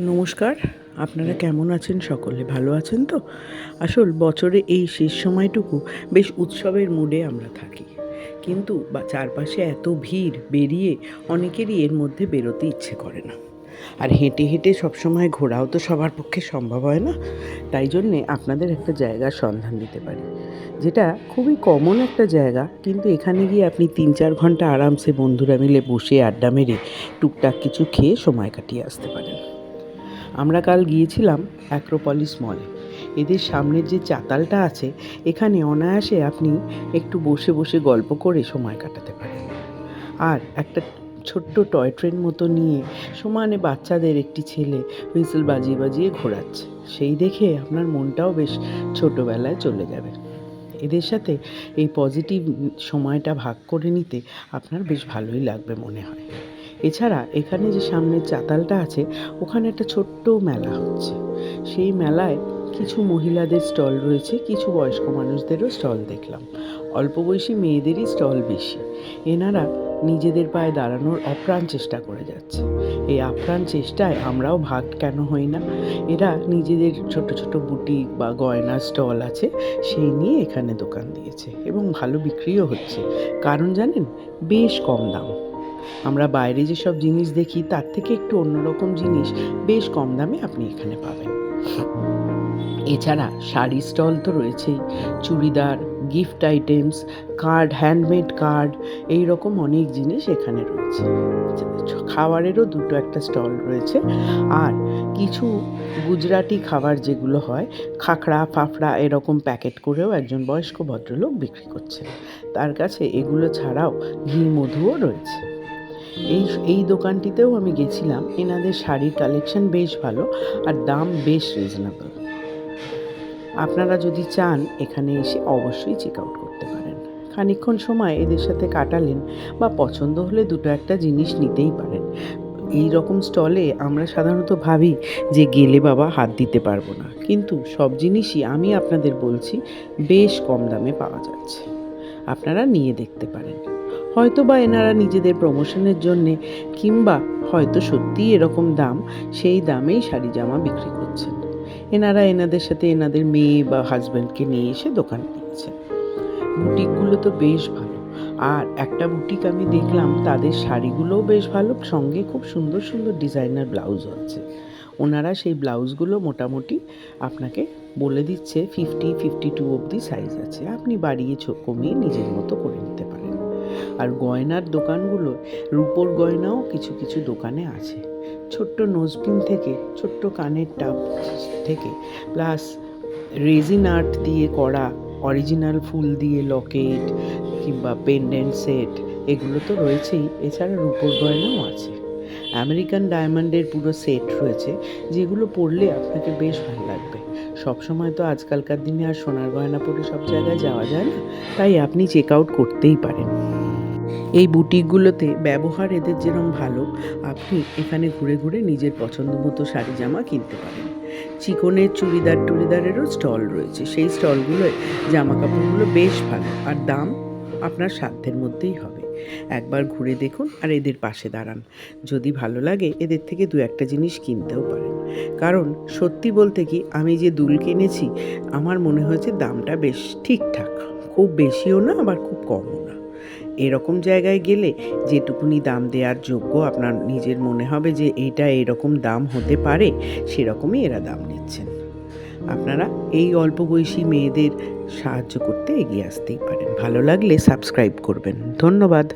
নমস্কার, আপনারা কেমন আছেন? সকলে ভালো আছেন তো? আসল বছরে এই শেষ সময়টুকু বেশ উৎসবের মুডে আমরা থাকি, কিন্তু চারপাশে এত ভিড় বেরিয়ে অনেকেরই এর মধ্যে বেরোতে ইচ্ছে করে না। আর হেঁটে হেঁটে সবসময় ঘোরাও তো সবার পক্ষে সম্ভব হয় না। তাই জন্যে আপনাদের একটা জায়গার সন্ধান দিতে পারি, যেটা খুবই কমন একটা জায়গা, কিন্তু এখানে গিয়ে আপনি 3-4 ঘন্টা আরামসে বন্ধুরা মিলে বসে আড্ডা মেরে টুকটাক কিছু খেয়ে সময় কাটিয়ে আসতে পারেন। আমরা কাল গিয়েছিলাম অ্যাক্রোপলিস মলে। এদের সামনের যে চাতালটা আছে, এখানে অনায়াসে আপনি একটু বসে বসে গল্প করে সময় কাটাতে পারেন। আর একটা ছোট্ট টয় ট্রেন মতো নিয়ে সমানে বাচ্চাদের একটি ছেলে হুইসেল বাজিয়ে বাজিয়ে ঘোরাচ্ছে, সেই দেখে আপনার মনটাও বেশ ছোটোবেলায় চলে যাবে। এদের সাথে এই পজিটিভ সময়টা ভাগ করে নিতে আপনার বেশ ভালোই লাগবে মনে হয়। এছাড়া এখানে যে সামনের চাতালটা আছে, ওখানে একটা ছোট্ট মেলা হচ্ছে। সেই মেলায় কিছু মহিলাদের স্টল রয়েছে, কিছু বয়স্ক মানুষদেরও স্টল দেখলাম। অল্প বয়সী মেয়েদেরই স্টল বেশি। এনারা নিজেদের পায়ে দাঁড়ানোর আপ্রাণ চেষ্টা করে যাচ্ছে। এই আপ্রাণ চেষ্টায় আমরাও ভাগ কেন হই না? এরা নিজেদের ছোট ছোট বুটিক বা গয়নার স্টল আছে, সেই নিয়ে এখানে দোকান দিয়েছে এবং ভালো বিক্রিও হচ্ছে। কারণ জানেন, বেশ কম দাম। আমরা বাইরে যেসব জিনিস দেখি তার থেকে একটু অন্যরকম জিনিস বেশ কম দামে আপনি এখানে পাবেন। এছাড়া শাড়ি স্টল তো রয়েছেই, churidar, gift items, card, handmade card, এই রকম অনেক জিনিস এখানে রয়েছে। খাবারেরও দুটো একটা স্টল রয়েছে। আর কিছু গুজরাটি খাবার যেগুলো হয়, খাখড়া ফাফড়া এরকম প্যাকেট করেও একজন বয়স্ক ভদ্রলোক বিক্রি করছেন। তার কাছে এগুলো ছাড়াও ঘি মধুও রয়েছে। এই দোকানটিতেও আমি গেছিলাম। এনাদের শাড়ির কালেকশন বেশ ভালো আর দাম বেশ রিজনেবল। আপনারা যদি চান এখানে এসে অবশ্যই চেক আউট করতে পারেন। খানিকক্ষণ সময় এদের সাথে কাটালেন বা পছন্দ হলে দুটো একটা জিনিস নিতেই পারেন। এই রকম স্টলে আমরা সাধারণত ভাবি যে গেলে বাবা হাত দিতে পারবো না, কিন্তু সব জিনিসই আমি আপনাদের বলছি বেশ কম দামে পাওয়া যাচ্ছে। আপনারা নিয়ে দেখতে পারেন। হয়তো বা এনারা নিজেদের প্রমোশনের জন্যে, কিংবা হয়তো সত্যিই এরকম দাম, সেই দামেই শাড়ি জামা বিক্রি করছেন। এনারা এনাদের সাথে এনাদের মেয়ে বা হাজব্যান্ডকে নিয়ে এসে দোকান দিয়েছেন। বুটিকগুলো তো বেশ ভালো। আর একটা বুটিক আমি দেখলাম, তাদের শাড়িগুলোও বেশ ভালো, সঙ্গে খুব সুন্দর সুন্দর ডিজাইনার ব্লাউজও আছে। ওনারা সেই ব্লাউজগুলো মোটামুটি আপনাকে বলে দিচ্ছে 50-52 অবধি সাইজ আছে, আপনি বাড়িয়ে কমিয়ে নিজের মতো করে নিতে পারেন। আর গয়নার দোকানগুলো, রূপোর গয়নাও কিছু কিছু দোকানে আছে। ছোট্ট নোজপিন থেকে ছোট্ট কানের টাপ থেকে, প্লাস রেজিন আর্ট দিয়ে করা অরিজিনাল ফুল দিয়ে লকেট কিংবা পেন্ডেন্ট সেট, এগুলো তো রয়েছেই। এছাড়া রূপোর গয়নাও আছে। আমেরিকান ডায়মন্ডের পুরো সেট রয়েছে, যেগুলো পরলে আপনাকে বেশ ভালো লাগবে। সবসময় তো আজকালকার দিনে আর সোনার গয়না পরে সব জায়গায় যাওয়া যায় না, তাই আপনি চেক আউট করতেই পারেন। এই বুটিকগুলোতে ব্যবহার এদের যেরকম ভালো, আপনি এখানে ঘুরে ঘুরে নিজের পছন্দ মতো শাড়ি জামা কিনতে পারেন। চিকনের টুড়িদারেরও স্টল রয়েছে। সেই স্টলগুলোয় জামা কাপড়গুলো বেশ ভালো, আর দাম আপনার সাধ্যের মধ্যেই হবে। একবার ঘুরে দেখুন আর এদের পাশে দাঁড়ান। যদি ভালো লাগে এদের থেকে দু একটা জিনিস কিনতেও পারেন। কারণ সত্যি বলতে কি, আমি যে দুল কিনেছি, আমার মনে হয়েছে দামটা বেশ ঠিকঠাক, খুব বেশিও না আবার খুব কমও না। এরকম জায়গায় গেলে যেটুকুনি দাম দেওয়ার যোগ্য আপনার নিজের মনে হবে যে এইটা এরকম দাম হতে পারে, সেরকমই এরা দাম নিচ্ছেন। আপনারা এই অল্প বয়সী মেয়েদের সাহায্য করতে এগিয়ে আসতেই পারেন। ভালো লাগলে সাবস্ক্রাইব করবেন। ধন্যবাদ।